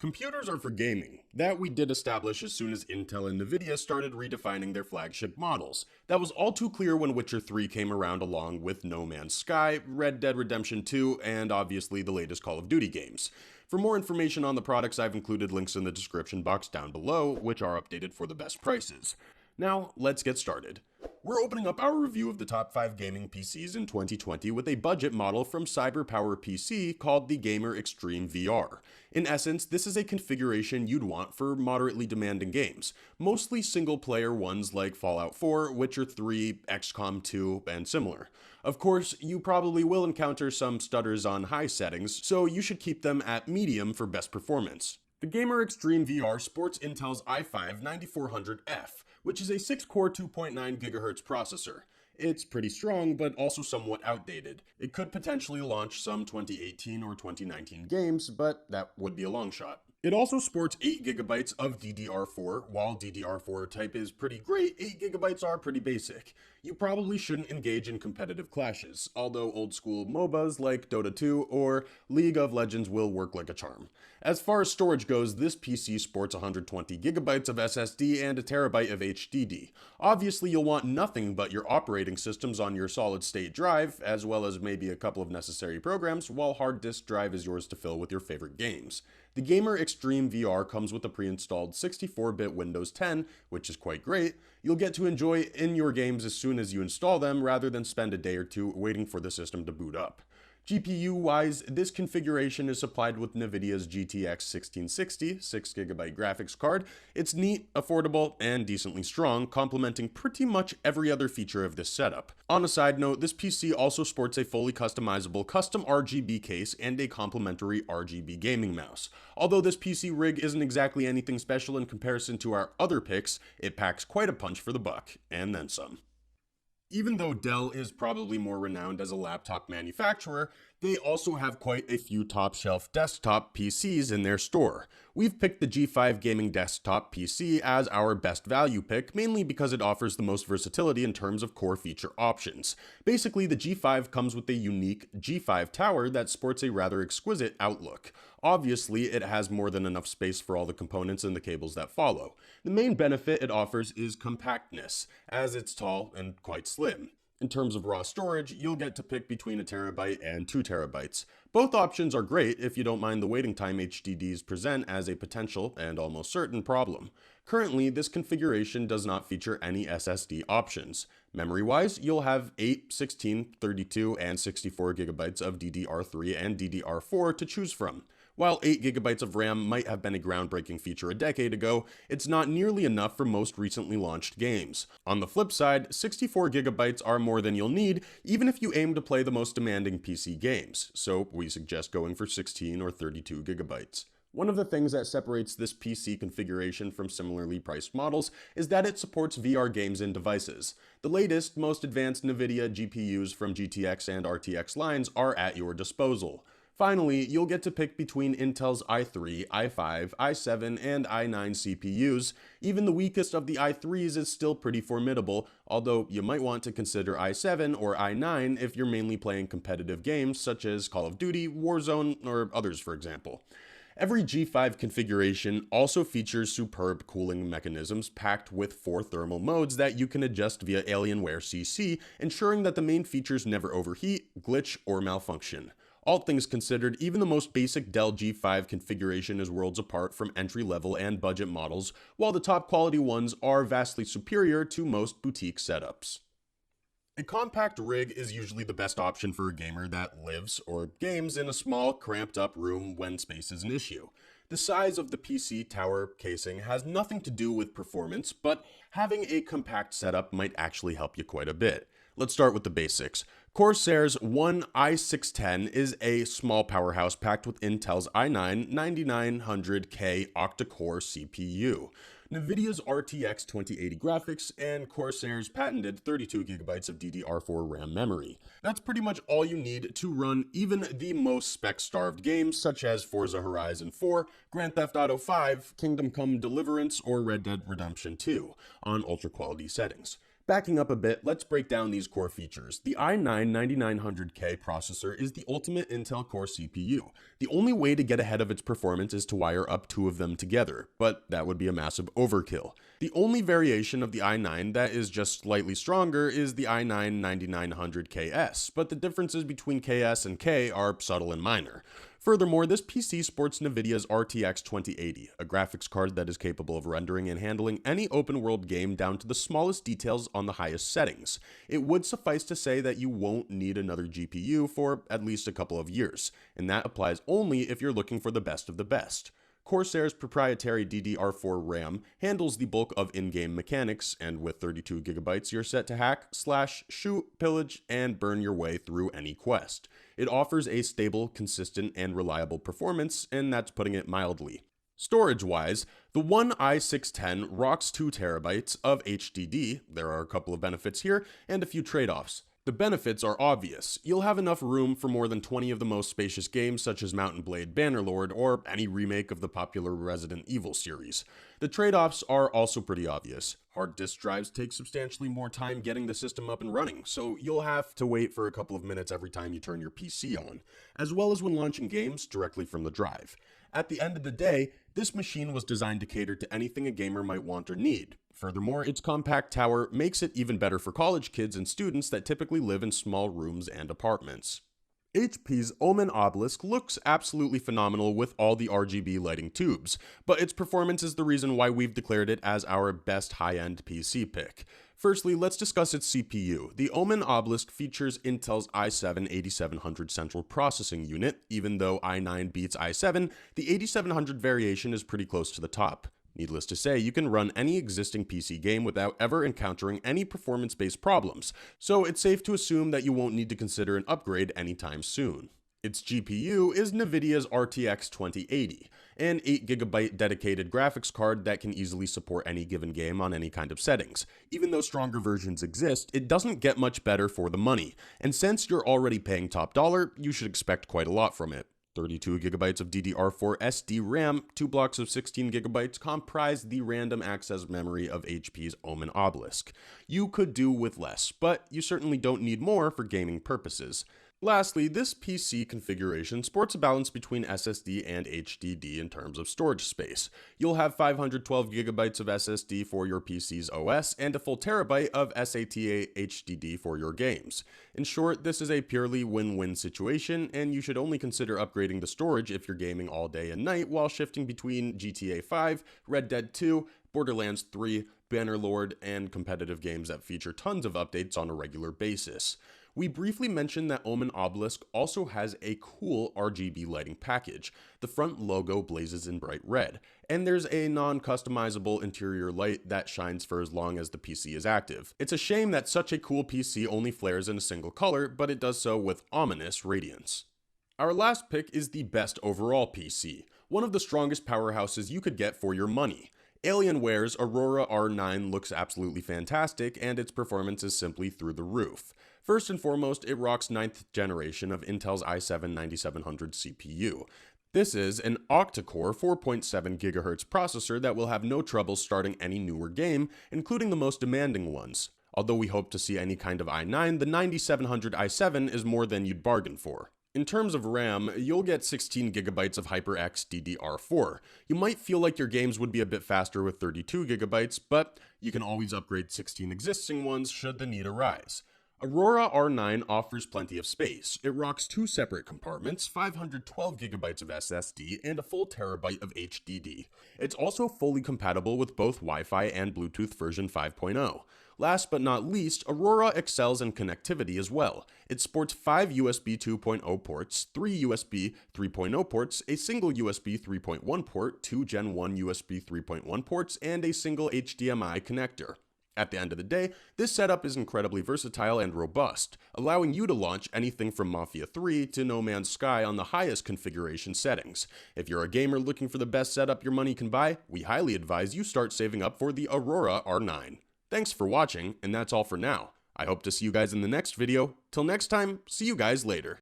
Computers are for gaming. That we did establish as soon as Intel and Nvidia started redefining their flagship models. That was all too clear when Witcher 3 came around, along with No Man's Sky, Red Dead Redemption 2, and obviously the latest Call of Duty games. For more information on the products, I've included links in the description box down below, which are updated for the best prices. Now, let's get started. We're opening up our review of the top 5 gaming PCs in 2020 with a budget model from CyberPower PC called the Gamer Extreme VR. In essence, this is a configuration you'd want for moderately demanding games, mostly single-player ones like Fallout 4, Witcher 3, XCOM 2, and similar. Of course, you probably will encounter some stutters on high settings, so you should keep them at medium for best performance. The Gamer Extreme VR sports Intel's i5-9400F, which is a 6-core 2.9 GHz processor. It's pretty strong, but also somewhat outdated. It could potentially launch some 2018 or 2019 games, but that would be a long shot. It also sports 8GB of DDR4. While DDR4 type is pretty great, 8GB are pretty basic. You probably shouldn't engage in competitive clashes, although old school MOBAs like Dota 2 or League of Legends will work like a charm. As far as storage goes, this PC sports 120GB of SSD and a terabyte of HDD. Obviously, you'll want nothing but your operating systems on your solid-state drive, as well as maybe a couple of necessary programs, while hard disk drive is yours to fill with your favorite games. The Gamer Extreme VR comes with a pre-installed 64-bit Windows 10, which is quite great. You'll get to enjoy in your games as soon as you install them, rather than spend a day or two waiting for the system to boot up. GPU-wise, this configuration is supplied with Nvidia's GTX 1660 6GB graphics card. It's neat, affordable, and decently strong, complementing pretty much every other feature of this setup. On a side note, this PC also sports a fully customizable custom RGB case and a complimentary RGB gaming mouse. Although this PC rig isn't exactly anything special in comparison to our other picks, it packs quite a punch for the buck, and then some. Even though Dell is probably more renowned as a laptop manufacturer, they also have quite a few top-shelf desktop PCs in their store. We've picked the G5 Gaming Desktop PC as our best value pick, mainly because it offers the most versatility in terms of core feature options. Basically, the G5 comes with a unique G5 tower that sports a rather exquisite outlook. Obviously, it has more than enough space for all the components and the cables that follow. The main benefit it offers is compactness, as it's tall and quite slim. In terms of raw storage, you'll get to pick between a terabyte and 2 terabytes. Both options are great if you don't mind the waiting time HDDs present as a potential and almost certain problem. Currently, this configuration does not feature any SSD options. Memory-wise, you'll have 8, 16, 32, and 64GB of DDR3 and DDR4 to choose from. While 8GB of RAM might have been a groundbreaking feature a decade ago, it's not nearly enough for most recently launched games. On the flip side, 64GB are more than you'll need, even if you aim to play the most demanding PC games, so we suggest going for 16 or 32GB. One of the things that separates this PC configuration from similarly priced models is that it supports VR games in devices. The latest, most advanced NVIDIA GPUs from GTX and RTX lines are at your disposal. Finally, you'll get to pick between Intel's i3, i5, i7, and i9 CPUs. Even the weakest of the i3s is still pretty formidable, although you might want to consider i7 or i9 if you're mainly playing competitive games such as Call of Duty, Warzone, or others for example. Every G5 configuration also features superb cooling mechanisms packed with 4 thermal modes that you can adjust via Alienware CC, ensuring that the main features never overheat, glitch, or malfunction. All things considered, even the most basic Dell G5 configuration is worlds apart from entry-level and budget models, while the top quality ones are vastly superior to most boutique setups. A compact rig is usually the best option for a gamer that lives or games in a small, cramped-up room when space is an issue. The size of the PC tower casing has nothing to do with performance, but having a compact setup might actually help you quite a bit. Let's start with the basics. Corsair's One i610 is a small powerhouse packed with Intel's i9 9900K octa-core CPU, Nvidia's RTX 2080 graphics, and Corsair's patented 32GB of DDR4 RAM memory. That's pretty much all you need to run even the most spec-starved games such as Forza Horizon 4, Grand Theft Auto 5, Kingdom Come Deliverance, or Red Dead Redemption 2 on ultra-quality settings. Backing up a bit, let's break down these core features. The i9-9900K processor is the ultimate Intel Core CPU. The only way to get ahead of its performance is to wire up two of them together, but that would be a massive overkill. The only variation of the i9 that is just slightly stronger is the i9-9900KS, but the differences between KS and K are subtle and minor. Furthermore, this PC sports NVIDIA's RTX 2080, a graphics card that is capable of rendering and handling any open-world game down to the smallest details on the highest settings. It would suffice to say that you won't need another GPU for at least a couple of years, and that applies only if you're looking for the best of the best. Corsair's proprietary DDR4 RAM handles the bulk of in-game mechanics, and with 32GB you're set to hack, slash, shoot, pillage, and burn your way through any quest. It offers a stable, consistent, and reliable performance, and that's putting it mildly. Storage-wise, the One i610 rocks 2TB of HDD. There are a couple of benefits here, and a few trade-offs. The benefits are obvious. You'll have enough room for more than 20 of the most spacious games such as Mount & Blade Bannerlord or any remake of the popular Resident Evil series. The trade-offs are also pretty obvious. Hard disk drives take substantially more time getting the system up and running, so you'll have to wait for a couple of minutes every time you turn your PC on, as well as when launching games directly from the drive. At the end of the day, this machine was designed to cater to anything a gamer might want or need. Furthermore, its compact tower makes it even better for college kids and students that typically live in small rooms and apartments. HP's Omen Obelisk looks absolutely phenomenal with all the RGB lighting tubes, but its performance is the reason why we've declared it as our best high-end PC pick. Firstly, let's discuss its CPU. The Omen Obelisk features Intel's i7-8700 central processing unit. Even though i9 beats i7, the 8700 variation is pretty close to the top. Needless to say, you can run any existing PC game without ever encountering any performance-based problems, so it's safe to assume that you won't need to consider an upgrade anytime soon. Its GPU is NVIDIA's RTX 2080, an 8GB dedicated graphics card that can easily support any given game on any kind of settings. Even though stronger versions exist, it doesn't get much better for the money, and since you're already paying top dollar, you should expect quite a lot from it. 32GB of DDR4 SD RAM, 2 blocks of 16GB comprise the random access memory of HP's Omen Obelisk. You could do with less, but you certainly don't need more for gaming purposes. Lastly, this PC configuration sports a balance between SSD and HDD in terms of storage space. You'll have 512GB of SSD for your PC's OS and a full terabyte of SATA HDD for your games. In short, this is a purely win-win situation, and you should only consider upgrading the storage if you're gaming all day and night while shifting between GTA 5, Red Dead 2, Borderlands 3, Bannerlord, and competitive games that feature tons of updates on a regular basis. We briefly mentioned that Omen Obelisk also has a cool RGB lighting package. The front logo blazes in bright red, and there's a non-customizable interior light that shines for as long as the PC is active. It's a shame that such a cool PC only flares in a single color, but it does so with ominous radiance. Our last pick is the best overall PC, one of the strongest powerhouses you could get for your money. Alienware's Aurora R9 looks absolutely fantastic, and its performance is simply through the roof. First and foremost, it rocks 9th generation of Intel's i7-9700 CPU. This is an octa-core 4.7 GHz processor that will have no trouble starting any newer game, including the most demanding ones. Although we hope to see any kind of i9, the 9700 i7 is more than you'd bargain for. In terms of RAM, you'll get 16GB of HyperX DDR4. You might feel like your games would be a bit faster with 32GB, but you can always upgrade 16 existing ones should the need arise. Aurora R9 offers plenty of space. It rocks 2 separate compartments, 512GB of SSD, and a full terabyte of HDD. It's also fully compatible with both Wi-Fi and Bluetooth version 5.0. Last but not least, Aurora excels in connectivity as well. It sports 5 USB 2.0 ports, 3 USB 3.0 ports, a single USB 3.1 port, 2 Gen 1 USB 3.1 ports, and a single HDMI connector. At the end of the day, this setup is incredibly versatile and robust, allowing you to launch anything from Mafia 3 to No Man's Sky on the highest configuration settings. If you're a gamer looking for the best setup your money can buy, we highly advise you start saving up for the Aurora R9. Thanks for watching, and that's all for now. I hope to see you guys in the next video. Till next time, see you guys later.